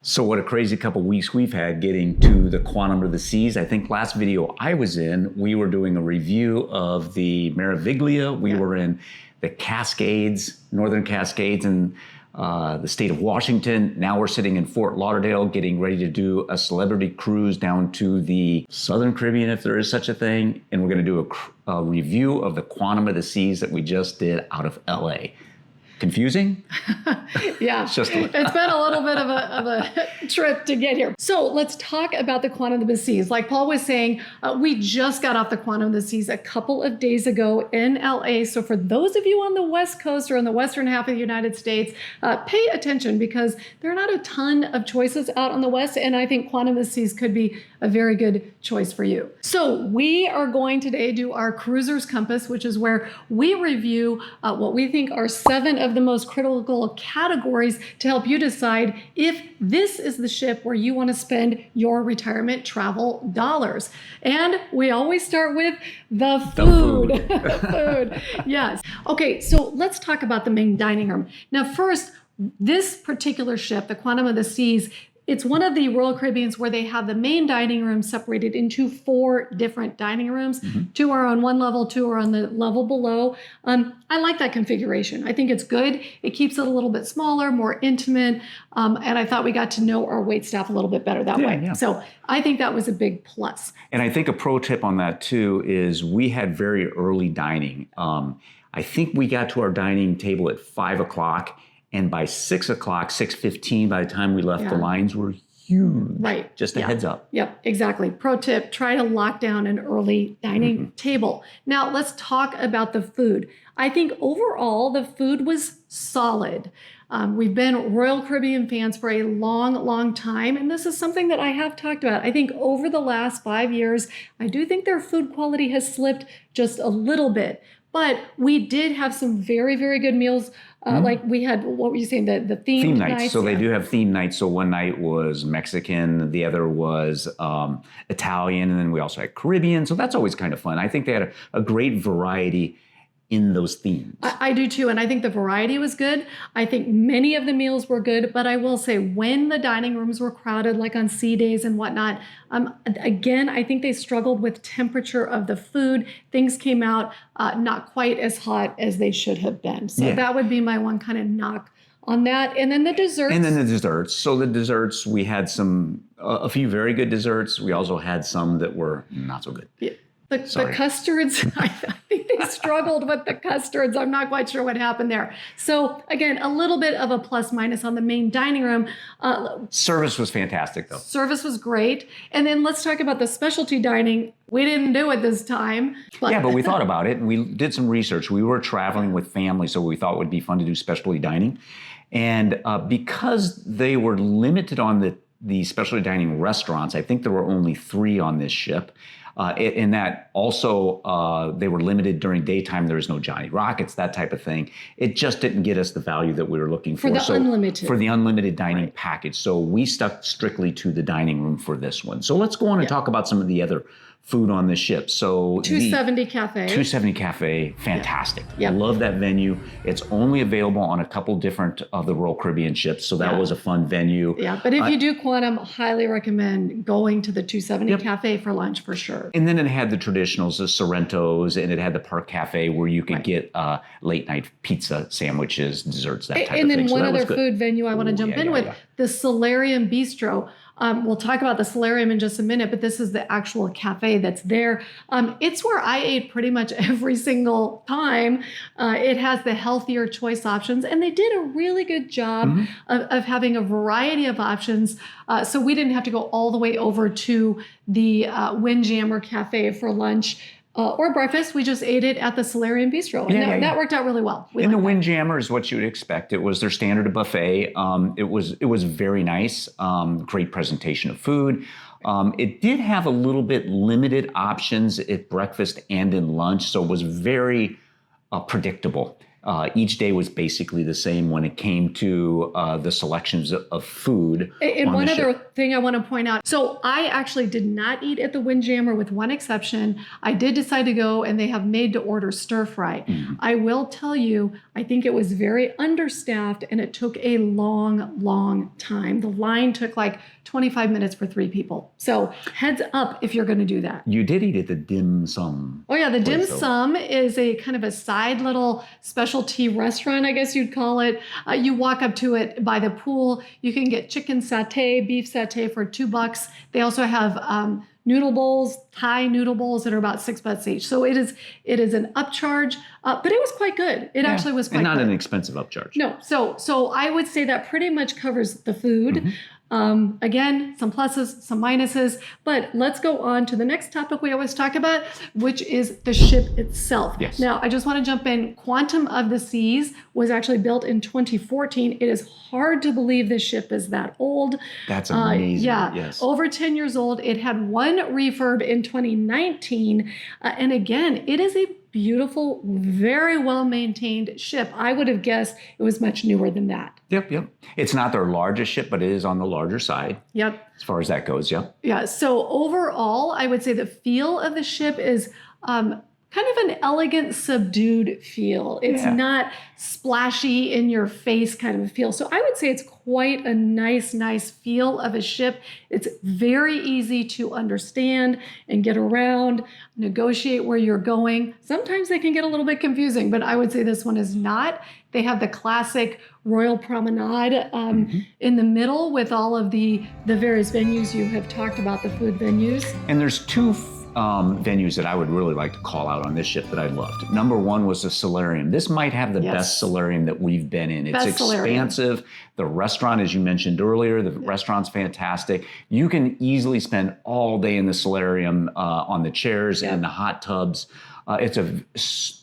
So what a crazy couple weeks we've had getting to the Quantum of the Seas. I think last video I was in, we were doing a review of the Meraviglia. We were in the Cascades, Northern Cascades in the state of Washington. Now we're sitting in Fort Lauderdale getting ready to do a celebrity cruise down to the Southern Caribbean, if there is such a thing. And we're going to do a review of the Quantum of the Seas that we just did out of LA. Confusing? Yeah, it's been a little bit of a trip to get here. So let's talk about the Quantum of the Seas. Like Paul was saying, we just got off the Quantum of the Seas a couple of days ago in LA. So for those of you on the West Coast or in the western half of the United States, pay attention because there are not a ton of choices out on the West. And I think Quantum of the Seas could be a very good choice for you. So we are going today do our Cruiser's Compass, which is where we review what we think are 7 of the most critical categories to help you decide if this is the ship where you want to spend your retirement travel dollars. And we always start with the food. Food. Yes. Okay, so let's talk about the main dining room. Now, first, this particular ship, the Quantum of the Seas, it's one of the Royal Caribbeans where they have the main dining room separated into 4 different dining rooms. 2 are on one level, 2 are on the level below. I like that configuration. I think it's good. It keeps it a little bit smaller, more intimate. And I thought we got to know our waitstaff a little bit better that way. Yeah. So I think that was a big plus. And I think a pro tip on that too is we had very early dining. I think we got to our dining table at 5 o'clock. And by 6 o'clock, 6:15, by the time we left, the lines were huge. Right. Just a heads up. Yep, exactly. Pro tip, try to lock down an early dining table. Now, let's talk about the food. I think overall, the food was solid. We've been Royal Caribbean fans for a long, long time, and this is something that I have talked about. I think over the last 5 years, I do think their food quality has slipped just a little bit. But we did have some very, very good meals. Like we had, what were you saying, the theme nights? So they do have theme nights. So one night was Mexican, the other was Italian, and then we also had Caribbean. So that's always kind of fun. I think they had a great variety in those themes. I do too. And I think the variety was good. I think many of the meals were good. But I will say when the dining rooms were crowded, like on sea days and whatnot, again, I think they struggled with temperature of the food. Things came out not quite as hot as they should have been. So that would be my one kind of knock on that. And then the desserts. So the desserts, we had a few very good desserts. We also had some that were not so good. Yeah. The custards, I think they struggled with the custards. I'm not quite sure what happened there. So again, a little bit of a plus minus on the main dining room. Service was fantastic though. Service was great. And then let's talk about the specialty dining. We didn't do it this time. But we thought about it and we did some research. We were traveling with family, so we thought it would be fun to do specialty dining. And because they were limited on the specialty dining restaurants, I think there were only 3 on this ship. In that also they were limited during daytime. There was no Johnny Rockets, that type of thing. It just didn't get us the value that we were looking for. For the unlimited dining package. So we stuck strictly to the dining room for this one. So let's go on and talk about some of the other food on the ship. So 270 Cafe. 270 Cafe, fantastic. Yep. I love that venue. It's only available on a couple different of the Royal Caribbean ships, so that was a fun venue. Yeah, but if you do Quantum, highly recommend going to the 270 Cafe for lunch for sure. And then it had the traditionals, the Sorrentos, and it had the Park Cafe where you could get late night pizza sandwiches, desserts, that type of thing. And then one other food venue I want to jump in with, the Solarium Bistro. We'll talk about the solarium in just a minute, but this is the actual cafe that's there. It's where I ate pretty much every single time. It has the healthier choice options, and they did a really good job of having a variety of options. So we didn't have to go all the way over to the Windjammer Cafe for lunch. Or breakfast. We just ate it at the Solarium Bistro. And that worked out really well. And the Windjammer is what you would expect. It was their standard buffet. It was very nice. Great presentation of food. It did have a little bit limited options at breakfast and in lunch, so it was very predictable. Each day was basically the same when it came to the selections of food. And one other thing I want to point out. So I actually did not eat at the Windjammer with one exception. I did decide to go, and they have made to order stir fry. I will tell you, I think it was very understaffed, and it took a long time. The line took like 25 minutes for 3 people. So heads up if you're going to do that. You did eat at the dim sum. Oh yeah, the dim sum is a kind of a side little specialty restaurant, I guess you'd call it. You walk up to it by the pool. You can get chicken satay, beef satay for $2. They also have noodle bowls, Thai noodle bowls that are about $6 each. So it is an upcharge, but it was quite good. It actually was quite good. And not an expensive upcharge. No, so I would say that pretty much covers the food. Again, some pluses, some minuses, but let's go on to the next topic we always talk about, which is the ship itself. Yes. Now, I just want to jump in. Quantum of the Seas was actually built in 2014. It is hard to believe this ship is that old. That's amazing. Yes. Over 10 years old. It had one refurb in 2019. And again, it is a beautiful, very well-maintained ship. I would have guessed it was much newer than that. Yep. It's not their largest ship, but it is on the larger side. Yep. As far as that goes, Yeah. So overall, I would say the feel of the ship is kind of an elegant, subdued feel. It's not splashy in your face kind of a feel. So I would say it's quite a nice feel of a ship. It's very easy to understand and get around, negotiate where you're going. Sometimes they can get a little bit confusing, but I would say this one is not. They have the classic Royal Promenade in the middle with all of the various venues you have talked about, the food venues. And there's 2 venues that I would really like to call out on this ship that I loved. Number 1 was the solarium. This might have the best solarium that we've been in. It's expansive. The restaurant, as you mentioned earlier, the restaurant's fantastic. You can easily spend all day in the solarium on the chairs and the hot tubs. It's a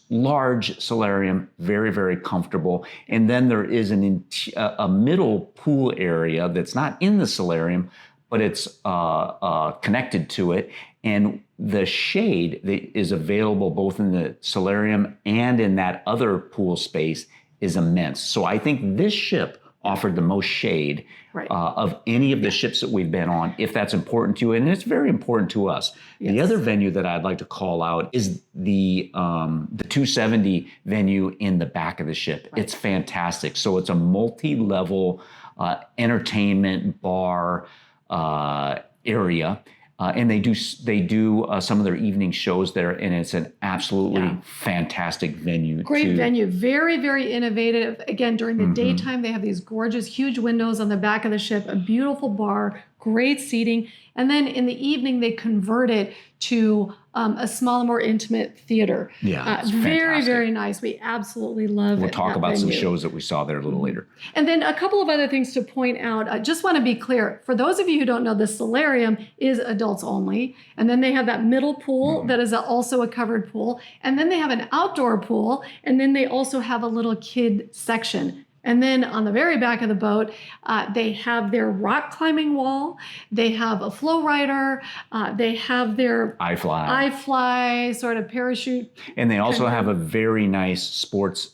large solarium, very comfortable. And then there is a middle pool area that's not in the solarium, but it's connected to it. And the shade that is available both in the solarium and in that other pool space is immense. So I think this ship offered the most shade of any of the ships that we've been on, if that's important to you. And it's very important to us. Yes. The other venue that I'd like to call out is the 270 venue in the back of the ship. It's fantastic. So it's a multi-level entertainment bar area. And they do some of their evening shows there, and it's an absolutely fantastic venue. Great venue, very innovative. Again, during the daytime, they have these gorgeous, huge windows on the back of the ship, a beautiful bar, great seating, and then in the evening they convert it to a smaller, more intimate theater. Yeah, it's very nice. We absolutely love it. We'll talk about some shows that we saw there a little later. And then a couple of other things to point out. I just want to be clear. For those of you who don't know, the solarium is adults only. And then they have that middle pool that is also a covered pool. And then they have an outdoor pool. And then they also have a little kid section. And then on the very back of the boat, they have their rock climbing wall. They have a flow rider. They have their iFly sort of parachute. And they also have a very nice sports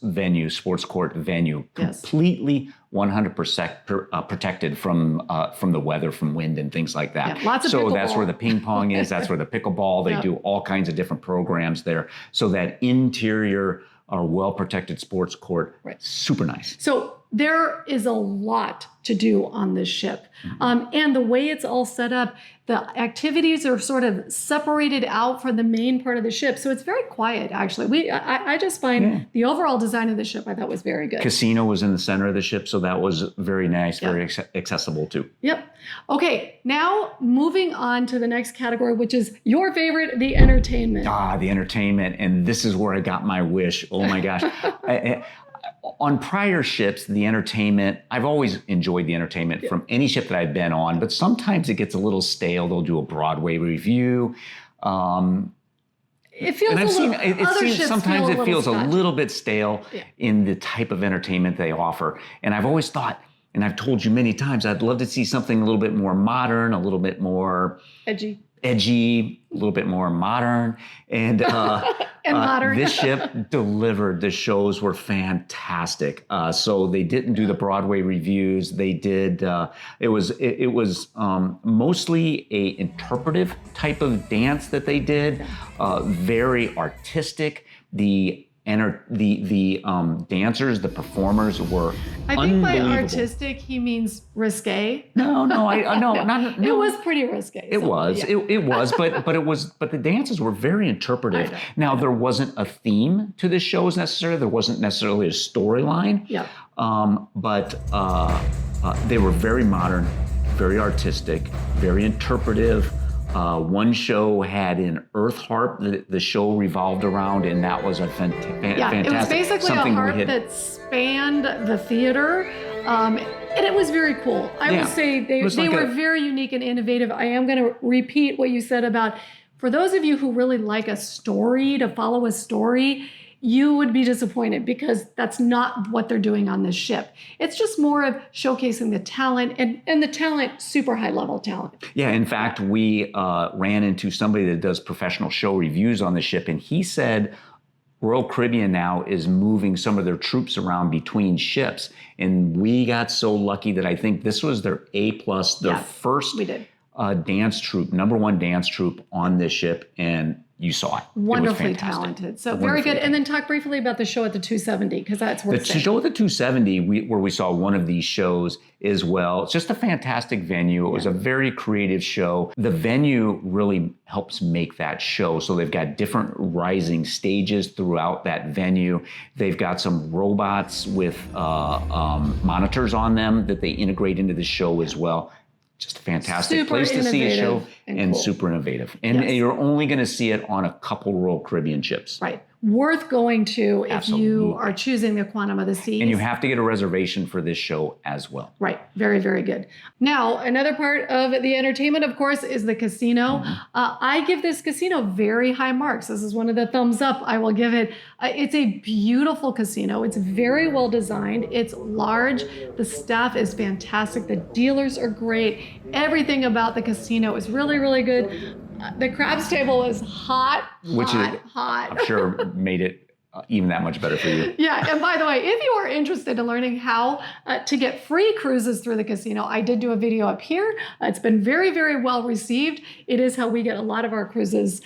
court venue, completely 100% protected from the weather, from wind and things like that. Yeah, lots of pickleball. So that's where the ping pong is. That's where the pickleball. They do all kinds of different programs there. So that interior, our well-protected sports court, super nice. So there is a lot to do on this ship. And the way it's all set up, the activities are sort of separated out from the main part of the ship. So it's very quiet, actually. I just find the overall design of the ship, I thought, was very good. Casino was in the center of the ship, so that was very nice, very accessible too. Yep. Okay, now moving on to the next category, which is your favorite, the entertainment. The entertainment. And this is where I got my wish. Oh my gosh. On prior ships, the entertainment, I've always enjoyed the entertainment from any ship that I've been on, but sometimes it gets a little stale. They'll do a Broadway review. It feels sometimes it feels a little bit stale in the type of entertainment they offer. And I've always thought, and I've told you many times, I'd love to see something a little bit more modern, a little bit more edgy, a little bit more modern. And and modern. This ship delivered. The shows were fantastic. So they didn't do the Broadway reviews. They did. It was mostly a interpretive type of dance that they did. Very artistic. The dancers, the performers were I think by unbelievable. artistic he means risque. No, not. It was pretty risque. It was, but the dances were very interpretive. Now there wasn't a theme to the shows necessarily. There wasn't necessarily a storyline. Yeah. But they were very modern, very artistic, very interpretive. One show had an earth harp that the show revolved around, and that was a fantastic. It was basically a harp that spanned the theater, and it was very cool. I would say they were very unique and innovative. I am going to repeat what you said about, for those of you who really like a story, to follow a story, you would be disappointed because that's not what they're doing on this ship. It's just more of showcasing the talent and the talent, super high level talent. Yeah, in fact, we ran into somebody that does professional show reviews on the ship, and he said Royal Caribbean now is moving some of their troops around between ships. And we got so lucky that I think this was their A+, their first dance troupe, number one dance troupe on this ship. And you saw it. Wonderfully talented. So very good. And then talk briefly about the show at the 270, because that's worth saying. The show at the 270, where we saw one of these shows as well. It's just a fantastic venue. It was a very creative show. The venue really helps make that show. So they've got different rising stages throughout that venue. They've got some robots with monitors on them that they integrate into the show as well. Just a fantastic place to see a show and cool. Super innovative. And you're only going to see it on a couple Royal Caribbean ships. Right. Worth going to if you are choosing the Quantum of the Seas. And you have to get a reservation for this show as well. Right. Very, very good. Now, another part of the entertainment, of course, is the casino. Mm-hmm. I give this casino very high marks. This is one of the thumbs up I will give it. It's a beautiful casino. It's very well designed. It's large. The staff is fantastic. The dealers are great. Everything about the casino is really, really good. The craps table is hot. I'm sure made it even that much better for you. Yeah, and by the way, if you are interested in learning how to get free cruises through the casino, I did do a video up here. It's been very, very well received. It is how we get a lot of our cruises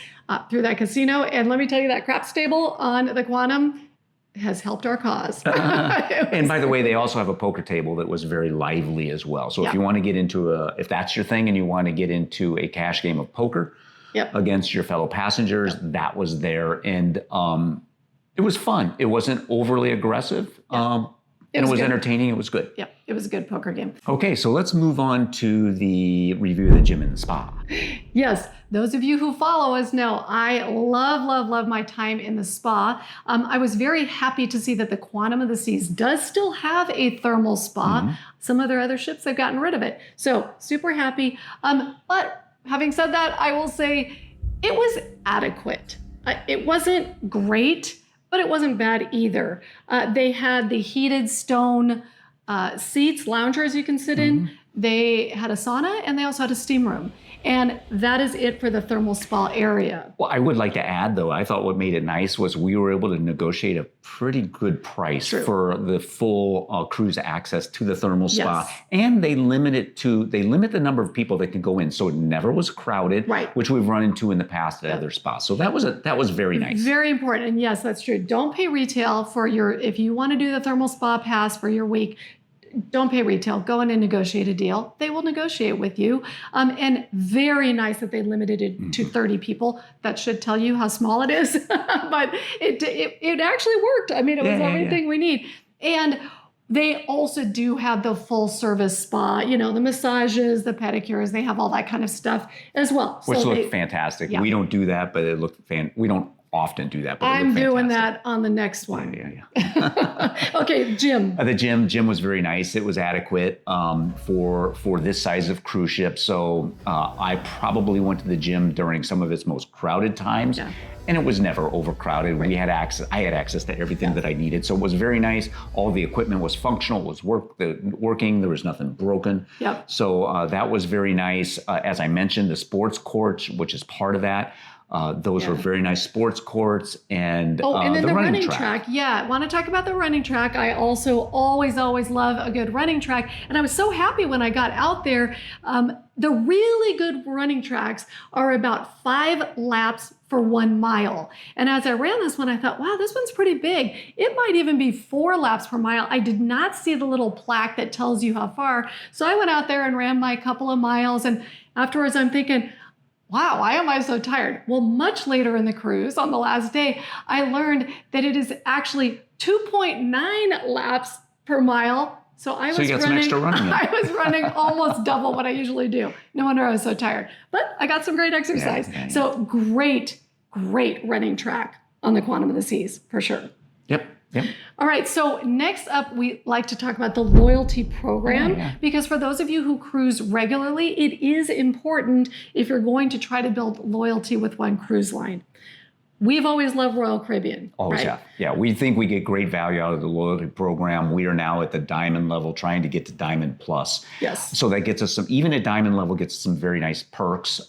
through that casino. And let me tell you, that craps table on the Quantum has helped our cause. And by the way, they also have a poker table that was very lively as well. So if you want to get into if that's your thing and you want to get into a cash game of poker against your fellow passengers, that was there. And it was fun. It wasn't overly aggressive. And it was entertaining. It was good. Yep, it was a good poker game. Okay, so let's move on to the review of the gym and the spa. Yes, those of you who follow us know I love my time in the spa. I was very happy to see that the Quantum of the Seas does still have a thermal spa. Mm-hmm. Some of their other ships have gotten rid of it. So super happy. But having said that, I will say it was adequate. It wasn't great, but it wasn't bad either. They had the heated stone seats, loungers you can sit in. They had a sauna, and they also had a steam room. And that is it for the thermal spa area. Well, I would like to add, though, I thought what made it nice was we were able to negotiate a pretty good price for the full cruise access to the thermal spa. And they limit the number of people that can go in. So it never was crowded, which we've run into in the past at other spas. So that was very nice. Very important. And yes, that's true. Don't pay retail for if you want to do the thermal spa pass for your week. Don't pay retail. Go in and negotiate a deal. They will negotiate with you. And very nice that they limited it to 30 people. That should tell you how small it is. But it actually worked. I mean, it was everything we need. And they also do have the full service spa, the massages, the pedicures. They have all that kind of stuff as well. Which looked fantastic. Yeah. We don't do that, but it looked we don't often do that, but I'm doing that on the next one. Okay, gym. The gym was very nice. It was adequate for this size of cruise ship. So I probably went to the gym during some of its most crowded times. Yeah. And it was never overcrowded. We had access. I had access to everything that I needed. So it was very nice. All the equipment was functional, was working. There was nothing broken. Yep. So that was very nice. As I mentioned, the sports courts, which is part of that, Those were very nice sports courts, and and then the the running track. track. Yeah, I want to talk about the running track. I also always love a good running track. And I was so happy when I got out there. The really good running tracks are about 5 laps for 1 mile. And as I ran this one, I thought, wow, this one's pretty big. It might even be 4 laps per mile. I did not see the little plaque that tells you how far. So I went out there and ran my couple of miles. And afterwards, I'm thinking, wow, why am I so tired? Well, much later in the cruise, on the last day, I learned that it is actually 2.9 laps per mile. So I was you got some extra running in. I was running almost double what I usually do. No wonder I was so tired. But I got some great exercise. So great running track on the Quantum of the Seas, for sure. Yep. All right, so next up, we like to talk about the loyalty program, because for those of you who cruise regularly, it is important if you're going to try to build loyalty with one cruise line. We've always loved Royal Caribbean. Always have. Yeah, we think we get great value out of the loyalty program. We are now at the Diamond level, trying to get to Diamond Plus. Yes. So that gets us some, even at Diamond level, gets some very nice perks.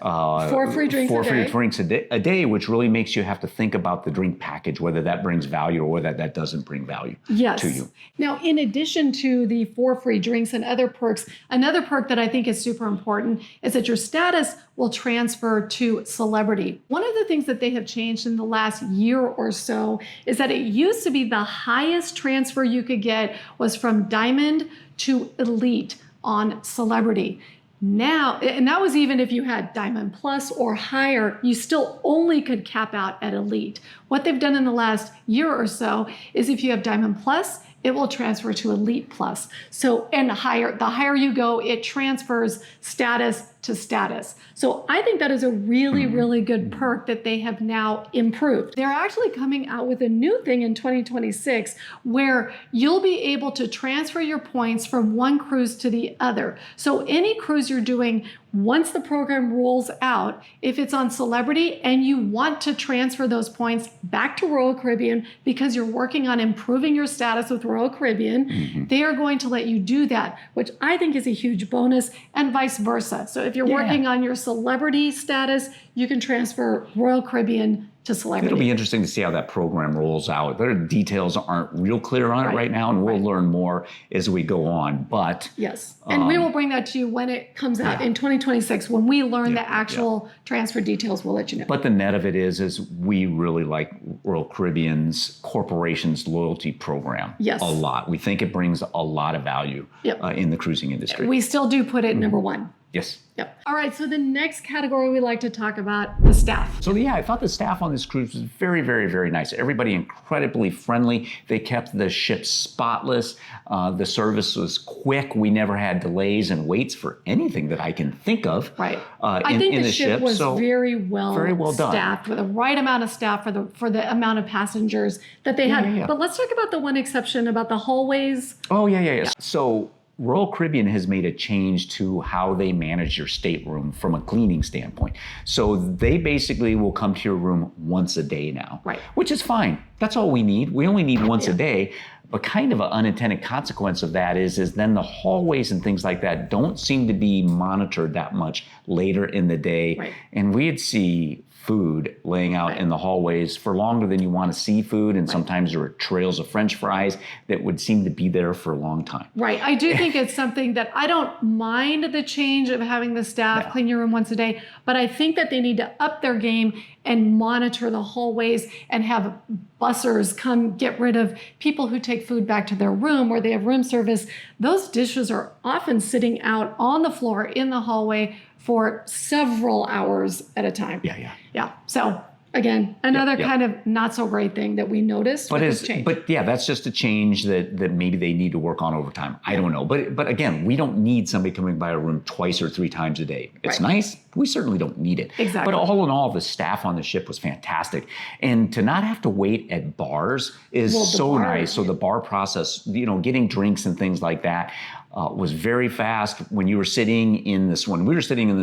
4 free drinks a day, which really makes you have to think about the drink package, whether that brings value or whether that doesn't bring value to you. Now, in addition to the 4 free drinks and other perks, another perk that I think is super important is that your status will transfer to Celebrity. One of the things that they have changed in the last year or so is that it used to be the highest transfer you could get was from Diamond to Elite on Celebrity. Now, and that was even if you had Diamond Plus or higher, you still only could cap out at Elite. What they've done in the last year or so is if you have Diamond Plus, it will transfer to Elite Plus. So, and the higher you go, it transfers status to status. So I think that is a really, really good perk that they have now improved. They're actually coming out with a new thing in 2026 where you'll be able to transfer your points from one cruise to the other. So any cruise you're doing, once the program rolls out, if it's on Celebrity and you want to transfer those points back to Royal Caribbean because you're working on improving your status with Royal Caribbean, they are going to let you do that, which I think is a huge bonus, and vice versa. So if you're working on your Celebrity status, you can transfer Royal Caribbean to Celebrity. It'll be interesting to see how that program rolls out. Their details aren't real clear on it right now, and we'll learn more as we go on. But yes, and we will bring that to you when it comes out in 2026. When we learn the actual transfer details, we'll let you know. But the net of it is we really like Royal Caribbean's corporation's loyalty program a lot. We think it brings a lot of value in the cruising industry. We still do put it number one. Yes. Yep. All right. So the next category we like to talk about, the staff. So I thought the staff on this cruise was very, very, very nice. Everybody incredibly friendly. They kept the ship spotless. The service was quick. We never had delays and waits for anything that I can think of. Right. I think the ship was very well done. Staffed with the right amount of staff for the amount of passengers that they had. But let's talk about the one exception about the hallways. Oh, yeah. So Royal Caribbean has made a change to how they manage your stateroom from a cleaning standpoint. So they basically will come to your room once a day now, which is fine. That's all we need. We only need once a day. But kind of an unintended consequence of that is then the hallways and things like that don't seem to be monitored that much later in the day. And we'd see food laying out in the hallways for longer than you want to see food, and sometimes there were trails of French fries that would seem to be there for a long time. Right. I do think it's something that I don't mind the change of having the staff clean your room once a day, but I think that they need to up their game and monitor the hallways and have bussers come get rid of people who take food back to their room where they have room service. Those dishes are often sitting out on the floor in the hallway for several hours at a time. Yeah. So again, another kind of not so great thing that we noticed with this change. But that's just a change that maybe they need to work on over time. I don't know. But again, we don't need somebody coming by our room twice or 3 times a day. It's nice. We certainly don't need it. Exactly. But all in all, the staff on the ship was fantastic. And to not have to wait at bars is so nice. So the bar process, getting drinks and things like that, was very fast. When we were sitting in the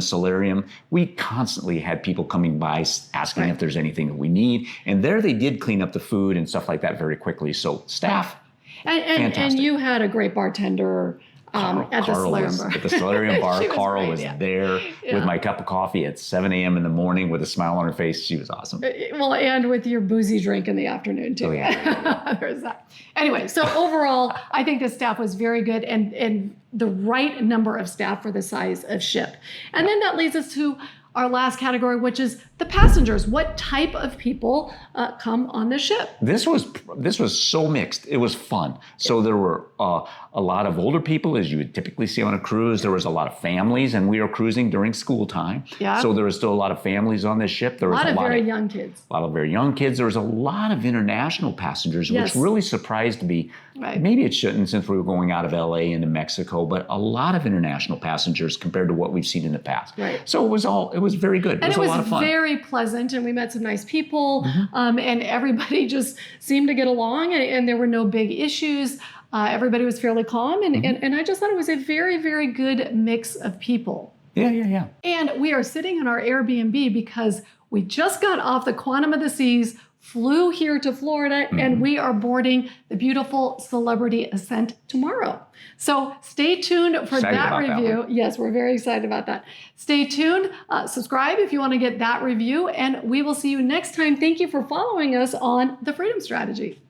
solarium, we constantly had people coming by asking if there's anything that we need. And there they did clean up the food and stuff like that very quickly. So staff, fantastic. And you had a great bartender at the Solarium Bar. At the Solarium Bar. She was Carl great, was yeah. there Yeah. with my cup of coffee at 7 a.m. in the morning with a smile on her face. She was awesome. Well, and with your boozy drink in the afternoon too. Oh, yeah. There's that. Anyway, so overall, I think the staff was very good and the right number of staff for the size of ship. And then that leads us to our last category, which is the passengers. What type of people come on the ship? This was so mixed. It was fun. So there were a lot of older people, as you would typically see on a cruise. There was a lot of families, and we were cruising during school time. Yeah. So there was still a lot of families on this ship. There was A lot of very young kids. A lot of very young kids. There was a lot of international passengers, Yes. which really surprised me. Right. Maybe it shouldn't, since we were going out of LA into Mexico, but a lot of international passengers compared to what we've seen in the past. Right. So it was very good. And it was a lot of fun. Very pleasant, and we met some nice people, and everybody just seemed to get along, and there were no big issues. Everybody was fairly calm, and I just thought it was a very, very good mix of people. Yeah. And we are sitting in our Airbnb because we just got off the Quantum of the Seas, flew here to Florida, and we are boarding the beautiful Celebrity Ascent tomorrow. So stay tuned for Excited that about that review. one. Yes, we're very excited about that. Stay tuned. Subscribe if you want to get that review, and we will see you next time. Thank you for following us on The Freedom Strategy.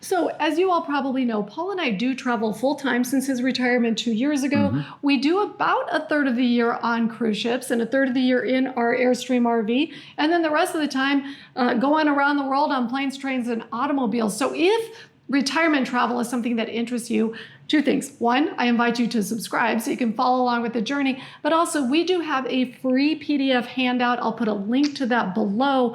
So, as you all probably know, Paul and I do travel full-time since his retirement 2 years ago. We do about a third of the year on cruise ships and a third of the year in our Airstream RV. And then the rest of the time going around the world on planes, trains, and automobiles. So if retirement travel is something that interests you, two things. One, I invite you to subscribe so you can follow along with the journey. But also, we do have a free PDF handout. I'll put a link to that below.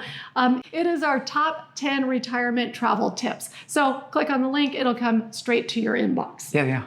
It is our top 10 retirement travel tips. So click on the link. It'll come straight to your inbox. Yeah.